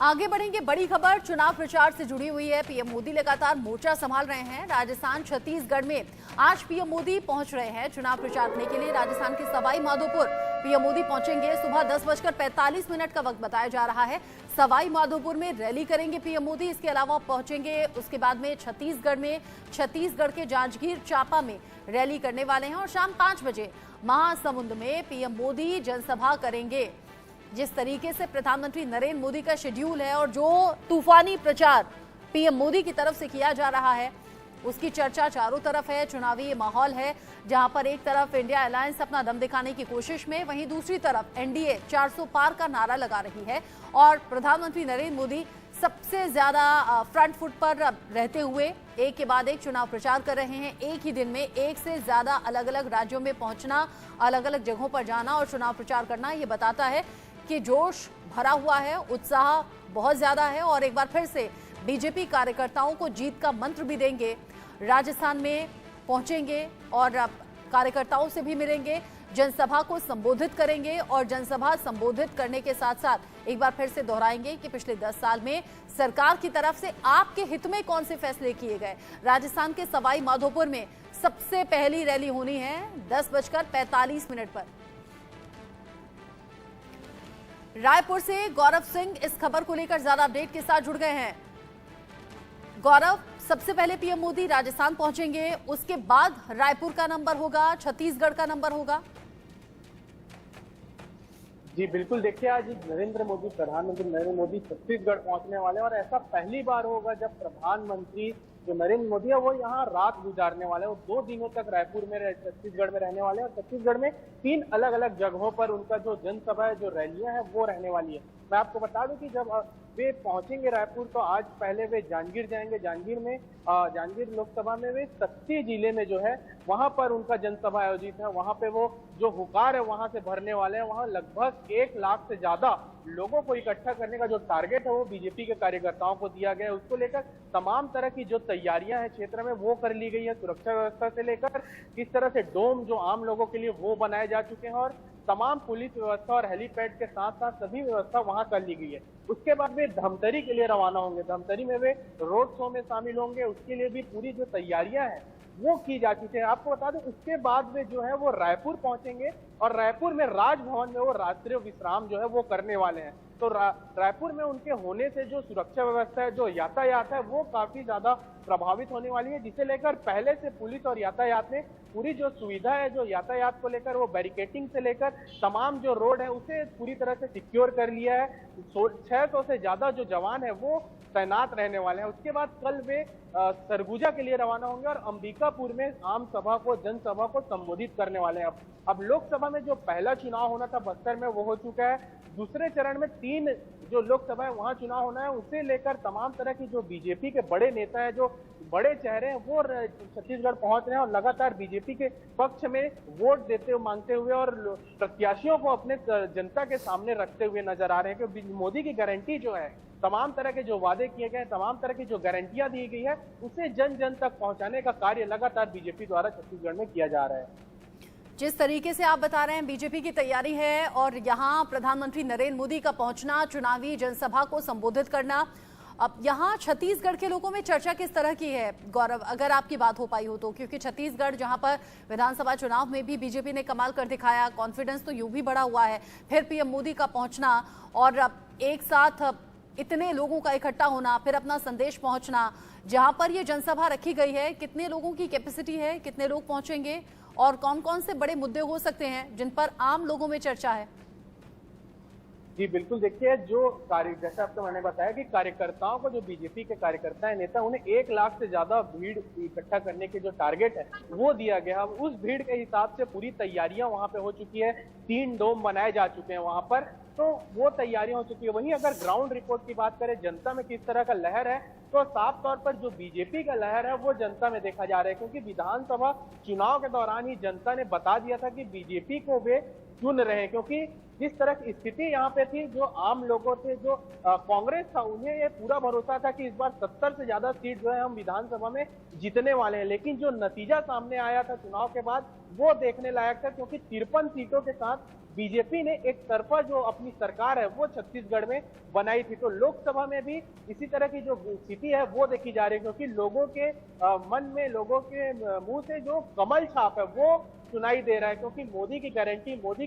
आगे बढ़ेंगे। बड़ी खबर चुनाव प्रचार से जुड़ी हुई है। पीएम मोदी लगातार मोर्चा संभाल रहे हैं। राजस्थान छत्तीसगढ़ में आज पीएम मोदी पहुंच रहे हैं चुनाव प्रचार करने के लिए। राजस्थान के सवाई माधोपुर पीएम मोदी पहुंचेंगे। सुबह 10:45 का वक्त बताया जा रहा है। सवाई माधोपुर में रैली करेंगे पीएम मोदी। इसके अलावा पहुंचेंगे उसके बाद में छत्तीसगढ़ के जांजगीर चांपा में रैली करने वाले हैं और शाम 5 बजे महासमुंद में पीएम मोदी जनसभा करेंगे। जिस तरीके से प्रधानमंत्री नरेंद्र मोदी का शेड्यूल है और जो तूफानी प्रचार पीएम मोदी की तरफ से किया जा रहा है, उसकी चर्चा चारों तरफ है। चुनावी माहौल है जहां पर एक तरफ इंडिया अलायंस अपना दम दिखाने की कोशिश में, वहीं दूसरी तरफ एनडीए 400 पार का नारा लगा रही है और प्रधानमंत्री नरेंद्र मोदी सबसे ज्यादा फ्रंट फुट पर रहते हुए एक के बाद एक चुनाव प्रचार कर रहे हैं। एक ही दिन में एक से ज्यादा अलग अलग राज्यों में पहुंचना, अलग अलग जगहों पर जाना और चुनाव प्रचार करना, ये बताता है कि जोश भरा हुआ है, उत्साह बहुत ज्यादा है और एक बार फिर से बीजेपी कार्यकर्ताओं को जीत का मंत्र भी देंगे। राजस्थान में पहुंचेंगे और कार्यकर्ताओं से भी मिलेंगे, जनसभा को संबोधित करेंगे और जनसभा संबोधित करने के साथ साथ एक बार फिर से दोहराएंगे कि पिछले 10 साल में सरकार की तरफ से आपके हित में कौन से फैसले किए गए। राजस्थान के सवाई माधोपुर में सबसे पहली रैली होनी है 10:45 पर। रायपुर से गौरव सिंह इस खबर को लेकर ज्यादा अपडेट के साथ जुड़ गए हैं। गौरव, सबसे पहले पीएम मोदी राजस्थान पहुंचेंगे, उसके बाद रायपुर का नंबर होगा, छत्तीसगढ़ का नंबर होगा। जी बिल्कुल, देखिए आज प्रधानमंत्री नरेंद्र मोदी छत्तीसगढ़ पहुंचने वाले हैं और ऐसा पहली बार होगा जब प्रधानमंत्री जो नरेंद्र मोदी है वो यहाँ रात गुजारने वाले हैं। वो 2 दिनों तक रायपुर में छत्तीसगढ़ में रहने वाले हैं और छत्तीसगढ़ में 3 अलग अलग जगहों पर उनका जो जनसभा है, जो रैलियां हैं वो रहने वाली है। मैं आपको बता दूं कि जब वे पहुंचेंगे रायपुर तो आज पहले वे जांजगीर जाएंगे। जांजगीर लोकसभा में वे सत्ती जिले में जो है वहां पर उनका जनसभा आयोजित है। वहां पे वो जो हुकार है वहां से भरने वाले हैं। वहां लगभग 1 लाख से ज्यादा लोगों को इकट्ठा करने का जो टारगेट है वो बीजेपी के कार्यकर्ताओं को दिया गया है। उसको लेकर तमाम तरह की जो तैयारियां हैं क्षेत्र में वो कर ली गई है। सुरक्षा व्यवस्था से लेकर किस तरह से डोम जो आम लोगों के लिए वो बनाए जा चुके हैं और तमाम पुलिस व्यवस्था और हेलीपैड के साथ साथ सभी व्यवस्था वहां कर ली गई है। उसके बाद वे धमतरी के लिए रवाना होंगे। धमतरी में वे रोड शो में शामिल होंगे। उसके लिए भी पूरी जो तैयारियां हैं वो की जा चुकी है। आपको बता दें उसके बाद वे जो है वो रायपुर पहुंचेंगे और रायपुर में राजभवन में वो रात्रि विश्राम जो है वो करने वाले हैं। तो रायपुर में उनके होने से जो सुरक्षा व्यवस्था है, जो यातायात है वो काफी ज्यादा प्रभावित होने वाली है, जिसे लेकर पहले से पुलिस और यातायात ने पूरी जो सुविधा है जो यातायात को लेकर वो बैरिकेटिंग से लेकर तमाम जो रोड है उसे पूरी तरह से सिक्योर कर लिया है। 600 से ज्यादा जो जवान है वो तैनात रहने वाले हैं। उसके बाद कल वे सरगुजा के लिए रवाना होंगे और अंबिकापुर में जनसभा को संबोधित करने वाले हैं। अब लोकसभा में जो पहला चुनाव होना था बस्तर में वो हो चुका है। दूसरे चरण में 3 जो लोकसभा है वहां चुनाव होना है। उसे लेकर तमाम तरह की जो बीजेपी के बड़े नेता है, जो बड़े चेहरे हैं वो छत्तीसगढ़ पहुंच रहे हैं और लगातार बीजेपी के पक्ष में वोट मांगते हुए और प्रत्याशियों को अपने जनता के सामने रखते हुए नजर आ रहे हैं कि मोदी की गारंटी जो है, तमाम तरह के जो वादे किए गए, तमाम तरह की जो गारंटियां दी गई है उसे जन जन तक पहुंचाने का कार्य लगातार बीजेपी द्वारा छत्तीसगढ़ में किया जा रहा है। जिस तरीके से आप बता रहे हैं बीजेपी की तैयारी है और यहाँ प्रधानमंत्री नरेंद्र मोदी का पहुंचना, चुनावी जनसभा को संबोधित करना, अब यहाँ छत्तीसगढ़ के लोगों में चर्चा किस तरह की है गौरव, अगर आपकी बात हो पाई हो तो? क्योंकि छत्तीसगढ़ जहाँ पर विधानसभा चुनाव में भी बीजेपी ने कमाल कर दिखाया, कॉन्फिडेंस तो यूं भी बढ़ा हुआ है, फिर पीएम मोदी का पहुंचना और एक साथ इतने लोगों का इकट्ठा होना, फिर अपना संदेश पहुंचना, जहां पर ये जनसभा रखी गई है कितने लोगों की कैपेसिटी है, कितने लोग पहुंचेंगे और कौन कौन से बड़े मुद्दे हो सकते हैं जिन पर आम लोगों में चर्चा है? जी बिल्कुल, देखिए जैसे आपको मैंने बताया कि कार्यकर्ताओं को, जो बीजेपी के कार्यकर्ता है, नेता, उन्हें 1 लाख से ज्यादा भीड़ इकट्ठा करने के जो टारगेट है वो दिया गया। अब उस भीड़ के हिसाब से पूरी तैयारियां वहां पे हो चुकी है। 3 डोम बनाए जा चुके हैं वहां पर, तो वो तैयारियां हो चुकी है। वहीं अगर ग्राउंड रिपोर्ट की बात करें, जनता में किस तरह का लहर है, तो साफ तौर पर जो बीजेपी का लहर है वो जनता में देखा जा रहा है, क्योंकि विधानसभा चुनाव के दौरान ही जनता ने बता दिया था कि बीजेपी को वे चुन रहे हैं, क्योंकि जिस तरह की स्थिति यहाँ पे थी, जो आम लोगों थे, जो कांग्रेस था, उन्हें ये पूरा भरोसा था कि इस बार 70 से ज्यादा सीट जो है हम विधानसभा में जीतने वाले हैं। लेकिन जो नतीजा सामने आया था चुनाव के बाद, वो देखने लायक था, क्योंकि 53 सीटों के साथ बीजेपी ने एक तरफा जो अपनी सरकार है वो छत्तीसगढ़ में बनाई थी। तो लोकसभा में भी इसी तरह की जो स्थिति है वो देखी जा रही है, क्योंकि लोगों के मन में, लोगों के मुंह से जो कमल छाप है वो सुनाई दे रहा है, क्योंकि मोदी की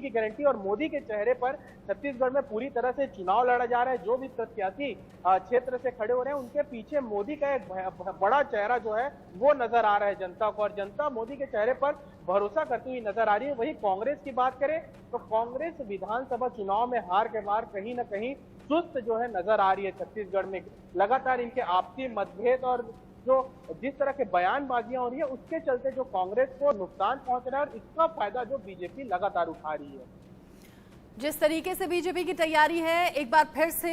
गारंटी और मोदी के चेहरे पर छत्तीसगढ़ में पूरी तरह से चुनाव लड़ा जा रहा है। जो भी प्रत्याशी क्षेत्र से खड़े हो रहे हैं, उनके पीछे मोदी का एक बड़ा चेहरा जो है वो नजर आ रहा है जनता को, और जनता मोदी के चेहरे पर भरोसा करती हुई नजर आ रही है। वहीं कांग्रेस की बात करें तो कांग्रेस विधानसभा चुनाव में हार के बाद कहीं ना कहीं सुस्त जो है नजर आ रही है छत्तीसगढ़ में। लगातार इनके आपसी मतभेद और जो जिस तरह के बयानबाजियां हो रही है, उसके चलते जो कांग्रेस को नुकसान पहुंच रहा है, और इसका फायदा जो बीजेपी लगातार उठा रही है। जिस तरीके से बीजेपी की तैयारी है एक बार फिर से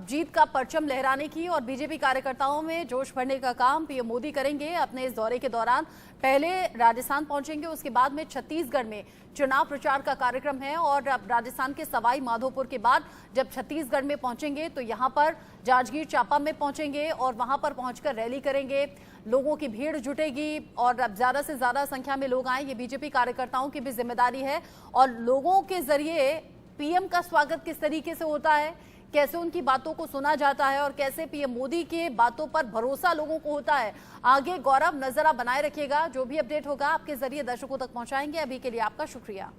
जीत का परचम लहराने की और बीजेपी कार्यकर्ताओं में जोश भरने का काम पीएम मोदी करेंगे अपने इस दौरे के दौरान। पहले राजस्थान पहुंचेंगे, उसके बाद में छत्तीसगढ़ में चुनाव प्रचार का कार्यक्रम है, और राजस्थान के सवाई माधोपुर के बाद जब छत्तीसगढ़ में पहुंचेंगे तो यहां पर जांजगीर चांपा में पहुंचेंगे और वहां पर पहुंचकर रैली करेंगे। लोगों की भीड़ जुटेगी और अब ज्यादा से ज्यादा संख्या में लोग आए, ये बीजेपी कार्यकर्ताओं की भी जिम्मेदारी है। और लोगों के जरिए पीएम का स्वागत किस तरीके से होता है, कैसे उनकी बातों को सुना जाता है और कैसे पीएम मोदी के बातों पर भरोसा लोगों को होता है, आगे गौरव नजर आप बनाए रखिएगा। जो भी अपडेट होगा आपके जरिए दर्शकों तक पहुंचाएंगे। अभी के लिए आपका शुक्रिया।